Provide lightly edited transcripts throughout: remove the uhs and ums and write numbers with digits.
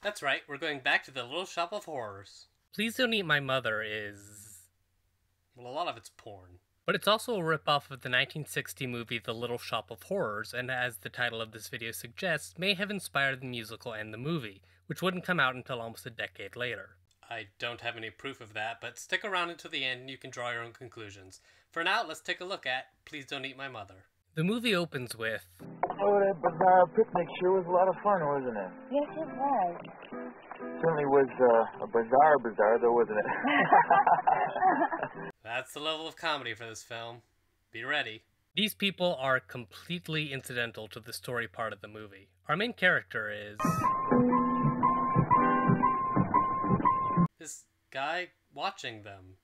That's right, we're going back to the Little Shop of Horrors. Please Don't Eat My Mother is... well, a lot of it's porn. But it's also a ripoff of the 1960 movie The Little Shop of Horrors, and as the title of this video suggests, may have inspired the musical and the movie, which wouldn't come out until almost a decade later. I don't have any proof of that, but stick around until the end and you can draw your own conclusions. For now, let's take a look at Please Don't Eat My Mother. The movie opens with... oh, that bazaar picnic sure was a lot of fun, wasn't it? Yes, it was. Certainly was a bazaar, though, wasn't it? That's the level of comedy for this film. Be ready. These people are completely incidental to the story part of the movie. Our main character is... this guy watching them.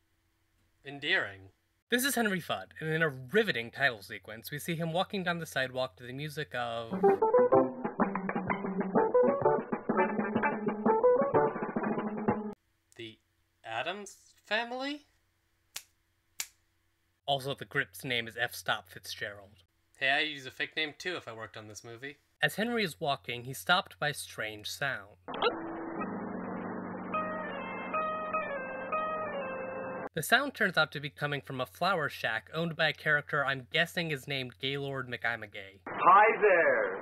Endearing. This is Henry Fudd, and in a riveting title sequence, we see him walking down the sidewalk to the music of... the Addams Family? Also, the grip's name is F. Stop Fitzgerald. Hey, I'd use a fake name too if I worked on this movie. As Henry is walking, he's stopped by a strange sound. The sound turns out to be coming from a flower shack owned by a character I'm guessing is named Gaylord McImagay. Hi there.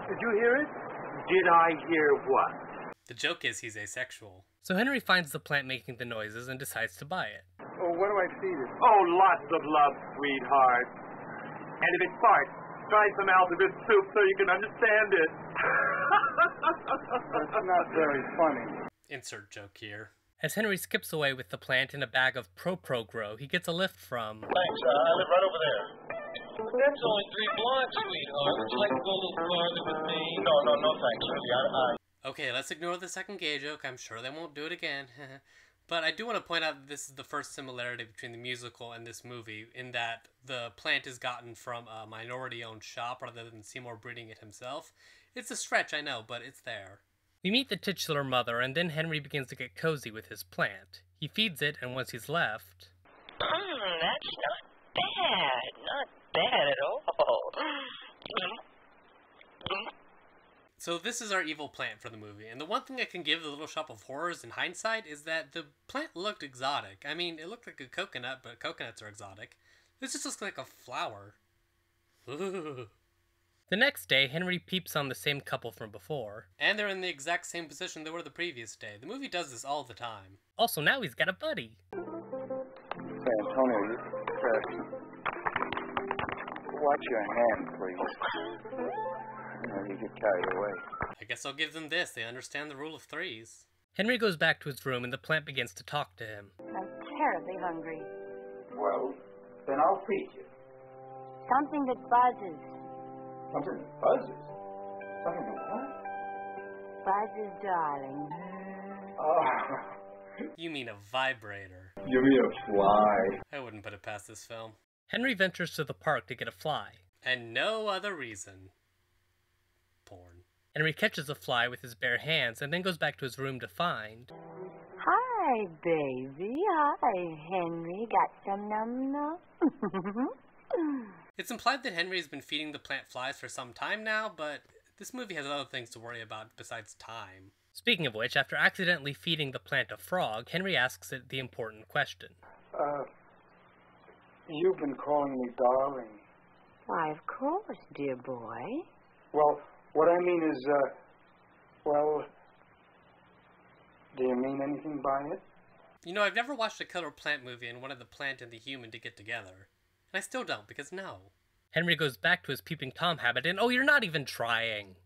Did you hear it? Did I hear what? The joke is he's asexual. So Henry finds the plant making the noises and decides to buy it. Oh, what do I feed it? Oh, lots of love, sweetheart. And if it farts, try some alphabet soup so you can understand it. That's not very funny. Insert joke here. As Henry skips away with the plant in a bag of Pro-Grow, he gets a lift from... Thanks, I live right over there. That's only 3 blocks, sweetheart. Would you like to go a little farther with me? No, thanks, really. Okay, let's ignore the second gay joke. I'm sure they won't do it again. But I do want to point out that this is the first similarity between the musical and this movie, in that the plant is gotten from a minority-owned shop rather than Seymour breeding it himself. It's a stretch, I know, but it's there. We meet the titular mother, and then Henry begins to get cozy with his plant. He feeds it, and once he's left... That's not bad. Not bad at all. So this is our evil plant for the movie, and the one thing I can give the Little Shop of Horrors in hindsight is that the plant looked exotic. I mean, it looked like a coconut, but coconuts are exotic. This just looks like a flower. Ooh. The next day, Henry peeps on the same couple from before. And they're in the exact same position they were the previous day. The movie does this all the time. Also, now he's got a buddy. Hey, Antonio, you... watch your hand, please. You get carried away. I guess I'll give them this. They understand the rule of threes. Henry goes back to his room and the plant begins to talk to him. I'm terribly hungry. Well, then I'll feed you. Something that buzzes. Something that buzzes? Something that what? Buzzes, darling. Oh. You mean a vibrator. Give me a fly. I wouldn't put it past this film. Henry ventures to the park to get a fly. And no other reason. Porn. Henry catches a fly with his bare hands and then goes back to his room to find... Hi, baby. Hi, Henry. Got some num-num? It's implied that Henry has been feeding the plant flies for some time now, but this movie has other things to worry about besides time. Speaking of which, after accidentally feeding the plant a frog, Henry asks it the important question. You've been calling me darling. Why, of course, dear boy. Well, what I mean is, well, do you mean anything by it? You know, I've never watched a killer plant movie and wanted the plant and the human to get together. And I still don't, because no. Henry goes back to his peeping Tom habit and, oh, you're not even trying.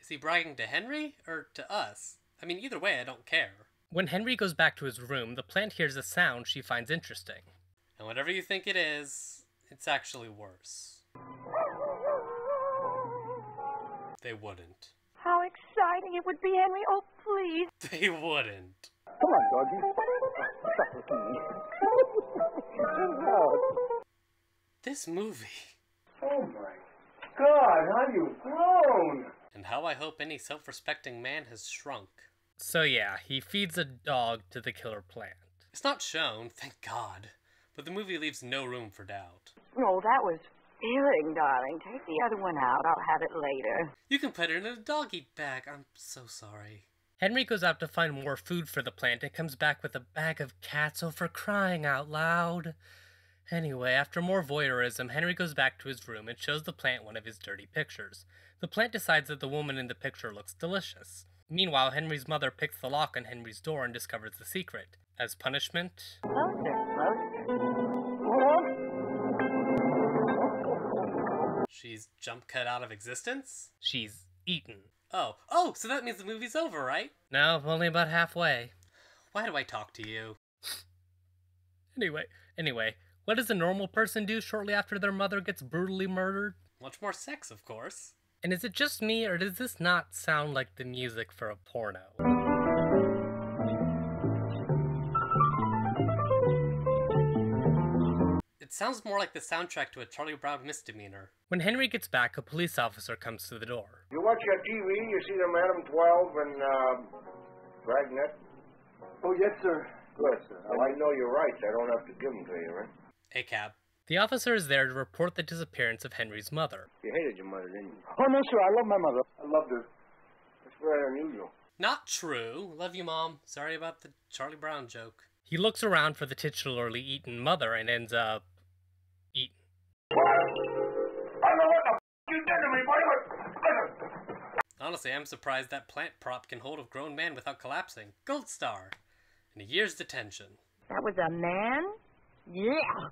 Is he bragging to Henry, or to us? I mean, either way, I don't care. When Henry goes back to his room, the plant hears a sound she finds interesting. And whatever you think it is, it's actually worse. They wouldn't. How exciting it would be, Henry. Oh, please. They wouldn't. Come on, doggy. Stop looking at me. This movie. Oh my God, how you've grown! And how I hope any self-respecting man has shrunk. So yeah, he feeds a dog to the killer plant. It's not shown, thank God, but the movie leaves no room for doubt. Oh, that was Earring, darling. Take the other one out. I'll have it later. You can put it in a doggy bag. I'm so sorry. Henry goes out to find more food for the plant and comes back with a bag of cats, oh, for crying out loud. Anyway, after more voyeurism, Henry goes back to his room and shows the plant one of his dirty pictures. The plant decides that the woman in the picture looks delicious. Meanwhile, Henry's mother picks the lock on Henry's door and discovers the secret. As punishment... Closer, closer. She's jump cut out of existence? she's eaten. Oh, so that means the movie's over, right? No, only about halfway. Why do I talk to you? Anyway, what does a normal person do shortly after their mother gets brutally murdered? Much more sex, of course. And is it just me, or does this not sound like the music for a porno? It sounds more like the soundtrack to a Charlie Brown misdemeanor. When Henry gets back, a police officer comes to the door. You watch your TV, you see them Adam 12 and, Dragnet? Oh, yes, sir. Good. Well, I know your rights. I don't have to give them to you, right? Hey, Cab. The officer is there to report the disappearance of Henry's mother. You hated your mother, didn't you? Oh, no, sir. I love my mother. I loved her. That's very unusual. Not true. Love you, Mom. Sorry about the Charlie Brown joke. He looks around for the titularly eaten mother and ends up... eaten. What? I don't know what the f*** you did to me, boy. Honestly, I'm surprised that plant prop can hold a grown man without collapsing. Gold star. And a year's detention. That was a man? Yeah.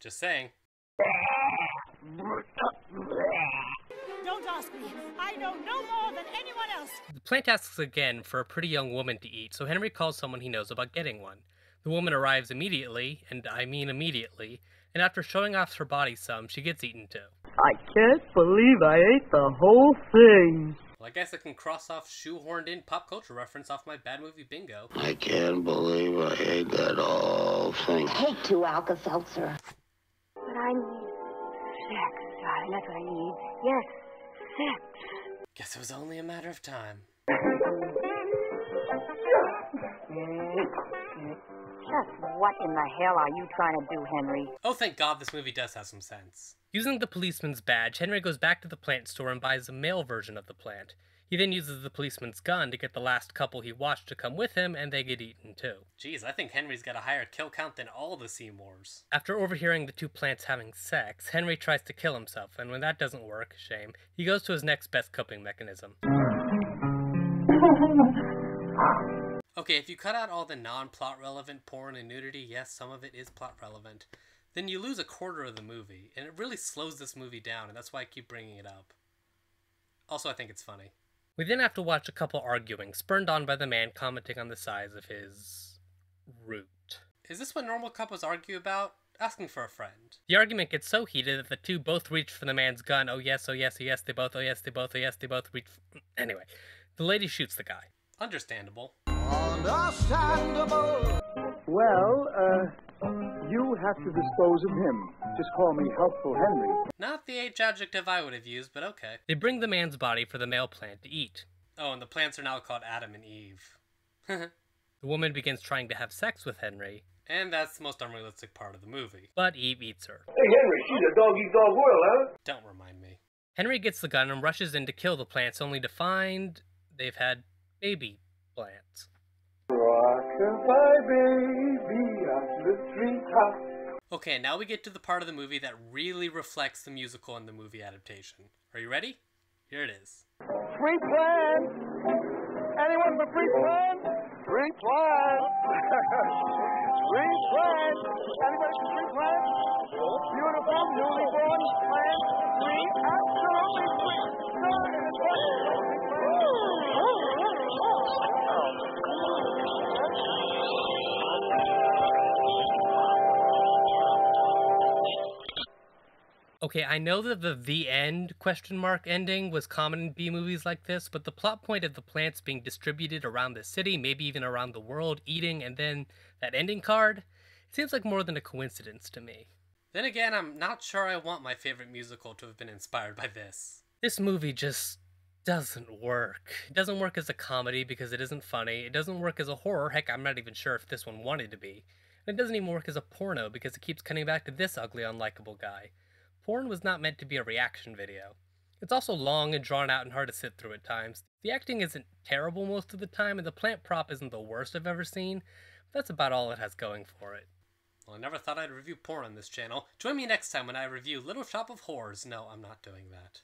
Just saying. Don't ask me. I know no more than anyone else. The plant asks again for a pretty young woman to eat, so Henry calls someone he knows about getting one. The woman arrives immediately, and I mean immediately, and after showing off her body some, she gets eaten too. I can't believe I ate the whole thing. Well, I guess I can cross off shoehorned in pop culture reference off my bad movie bingo. I can't believe I ate that whole thing. Take 2 Alka-Seltzer. But I need sex, darling. That's what I need. Yes, sex. Guess it was only a matter of time. Just what in the hell are you trying to do, Henry? Oh, thank God this movie does have some sense. Using the policeman's badge, Henry goes back to the plant store and buys a male version of the plant. He then uses the policeman's gun to get the last couple he watched to come with him, and they get eaten too. Jeez, I think Henry's got a higher kill count than all the Seymours. After overhearing the 2 plants having sex, Henry tries to kill himself, and when that doesn't work, shame, he goes to his next best coping mechanism. Okay, if you cut out all the non-plot relevant porn and nudity, yes, some of it is plot relevant, then you lose a quarter of the movie, and it really slows this movie down, and that's why I keep bringing it up. Also, I think it's funny. We then have to watch a couple arguing, spurned on by the man commenting on the size of his... root. Is this what normal couples argue about? Asking for a friend. The argument gets so heated that the 2 both reach for the man's gun. Oh yes, oh yes, oh yes, they both, oh yes, they both, oh yes, they both reach... Anyway, the lady shoots the guy. Understandable. Understandable. Well, you have to dispose of him. Just call me Helpful Henry. Not the H adjective I would have used, but okay. They bring the man's body for the male plant to eat. Oh, and the plants are now called Adam and Eve. The woman begins trying to have sex with Henry. And that's the most unrealistic part of the movie. But Eve eats her. Hey, Henry, she's a dog-eat-dog world, huh? Don't remind me. Henry gets the gun and rushes in to kill the plants, only to find they've had baby plants. Rock-a-bye, baby, on the treetop. Okay, now we get to the part of the movie that really reflects the musical and the movie adaptation. Are you ready? Here it is. Free plan. Anyone for free plan? Free plan. Free plan. Anybody for free plan? Beautiful, newly born plan. Free, absolutely free. No, it's Okay, I know that the end question mark ending was common in B-movies like this, but the plot point of the plants being distributed around the city, maybe even around the world, eating, and then that ending card, it seems like more than a coincidence to me. Then again, I'm not sure I want my favorite musical to have been inspired by this. This movie just doesn't work. It doesn't work as a comedy because it isn't funny. It doesn't work as a horror. Heck, I'm not even sure if this one wanted to be. And it doesn't even work as a porno because it keeps cutting back to this ugly, unlikable guy. Porn was not meant to be a reaction video. It's also long and drawn out and hard to sit through at times. The acting isn't terrible most of the time, and the plant prop isn't the worst I've ever seen, but that's about all it has going for it. Well, I never thought I'd review porn on this channel. Join me next time when I review Little Shop of Horrors. No, I'm not doing that.